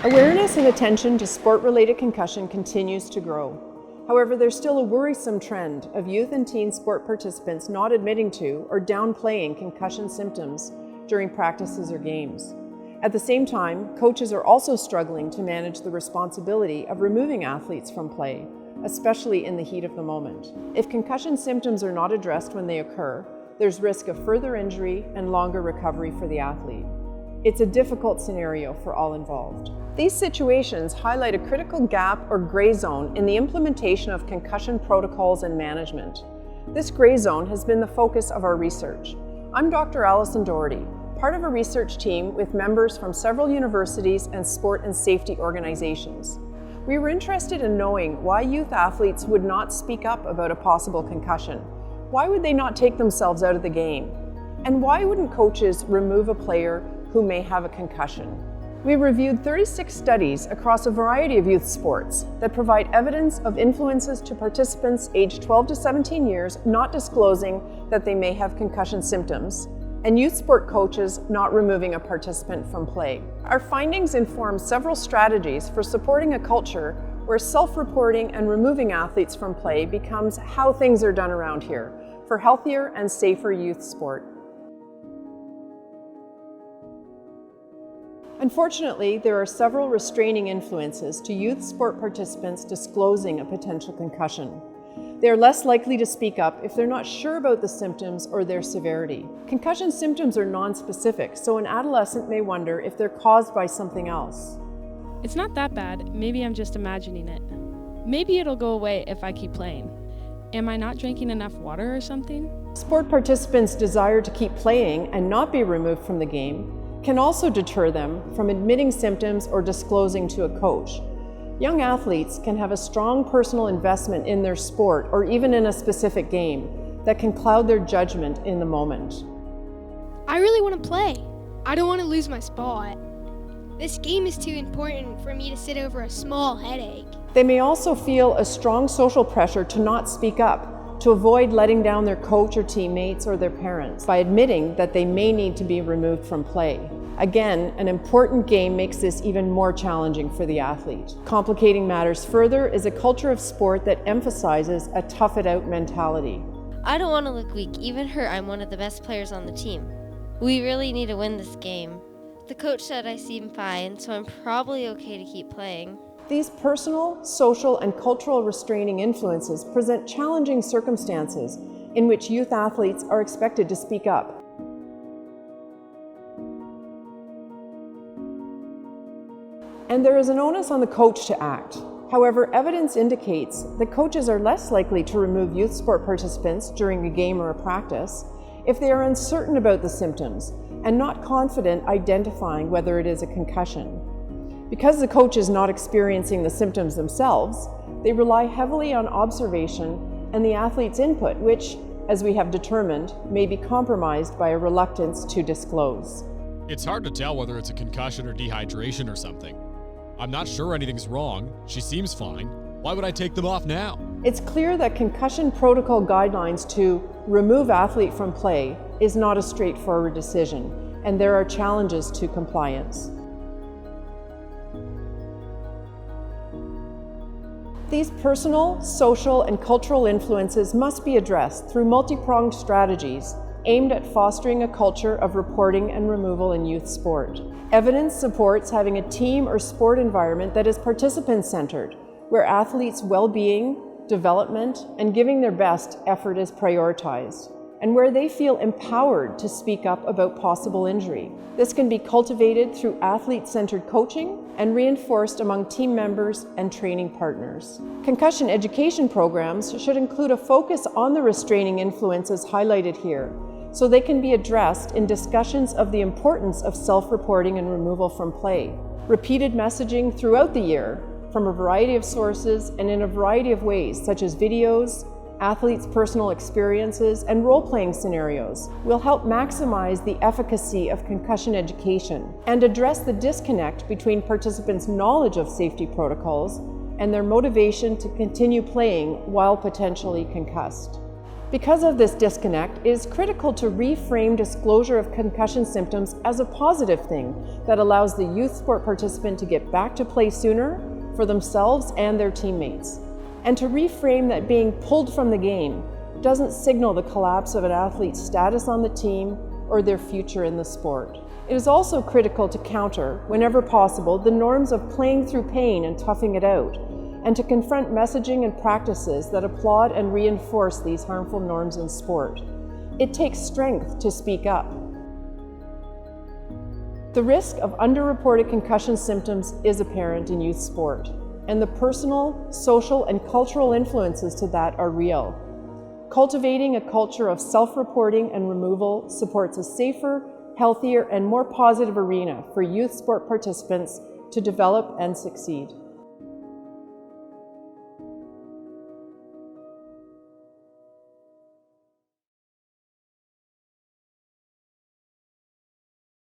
Awareness and attention to sport-related concussion continues to grow. However, there's still a worrisome trend of youth and teen sport participants not admitting to or downplaying concussion symptoms during practices or games. At the same time, coaches are also struggling to manage the responsibility of removing athletes from play, especially in the heat of the moment. If concussion symptoms are not addressed when they occur, there's risk of further injury and longer recovery for the athlete. It's a difficult scenario for all involved. These situations highlight a critical gap or gray zone in the implementation of concussion protocols and management. This gray zone has been the focus of our research. I'm Dr. Alison Doherty, part of a research team with members from several universities and sport and safety organizations. We were interested in knowing why youth athletes would not speak up about a possible concussion. Why would they not take themselves out of the game? And why wouldn't coaches remove a player who may have a concussion? We reviewed 36 studies across a variety of youth sports that provide evidence of influences to participants aged 12 to 17 years not disclosing that they may have concussion symptoms, and youth sport coaches not removing a participant from play. Our findings inform several strategies for supporting a culture where self-reporting and removing athletes from play becomes how things are done around here for healthier and safer youth sport. Unfortunately, there are several restraining influences to youth sport participants disclosing a potential concussion. They are less likely to speak up if they're not sure about the symptoms or their severity. Concussion symptoms are non-specific, so an adolescent may wonder if they're caused by something else. It's not that bad. Maybe I'm just imagining it. Maybe it'll go away if I keep playing. Am I not drinking enough water or something? Sport participants' desire to keep playing and not be removed from the game can also deter them from admitting symptoms or disclosing to a coach. Young athletes can have a strong personal investment in their sport or even in a specific game that can cloud their judgment in the moment. I really want to play. I don't want to lose my spot. This game is too important for me to sit over a small headache. They may also feel a strong social pressure to not speak up, to avoid letting down their coach or teammates or their parents by admitting that they may need to be removed from play. Again, an important game makes this even more challenging for the athlete. Complicating matters further is a culture of sport that emphasizes a tough-it-out mentality. I don't want to look weak. Even hurt, I'm one of the best players on the team. We really need to win this game. The coach said I seem fine, so I'm probably okay to keep playing. These personal, social, and cultural restraining influences present challenging circumstances in which youth athletes are expected to speak up. And there is an onus on the coach to act. However, evidence indicates that coaches are less likely to remove youth sport participants during a game or a practice if they are uncertain about the symptoms and not confident identifying whether it is a concussion. Because the coach is not experiencing the symptoms themselves, they rely heavily on observation and the athlete's input, which, as we have determined, may be compromised by a reluctance to disclose. It's hard to tell whether it's a concussion or dehydration or something. I'm not sure anything's wrong. She seems fine. Why would I take them off now? It's clear that concussion protocol guidelines to remove athlete from play is not a straightforward decision, and there are challenges to compliance. These personal, social, and cultural influences must be addressed through multi-pronged strategies aimed at fostering a culture of reporting and removal in youth sport. Evidence supports having a team or sport environment that is participant-centered, where athletes' well-being, development, and giving their best effort is prioritized, and where they feel empowered to speak up about possible injury. This can be cultivated through athlete-centered coaching and reinforced among team members and training partners. Concussion education programs should include a focus on the restraining influences highlighted here, so they can be addressed in discussions of the importance of self-reporting and removal from play. Repeated messaging throughout the year from a variety of sources and in a variety of ways, such as videos, athletes' personal experiences, and role-playing scenarios will help maximize the efficacy of concussion education and address the disconnect between participants' knowledge of safety protocols and their motivation to continue playing while potentially concussed. Because of this disconnect, it is critical to reframe disclosure of concussion symptoms as a positive thing that allows the youth sport participant to get back to play sooner for themselves and their teammates, and to reframe that being pulled from the game doesn't signal the collapse of an athlete's status on the team or their future in the sport. It is also critical to counter, whenever possible, the norms of playing through pain and toughing it out, and to confront messaging and practices that applaud and reinforce these harmful norms in sport. It takes strength to speak up. The risk of underreported concussion symptoms is apparent in youth sport, and the personal, social, and cultural influences to that are real. Cultivating a culture of self-reporting and removal supports a safer, healthier, and more positive arena for youth sport participants to develop and succeed.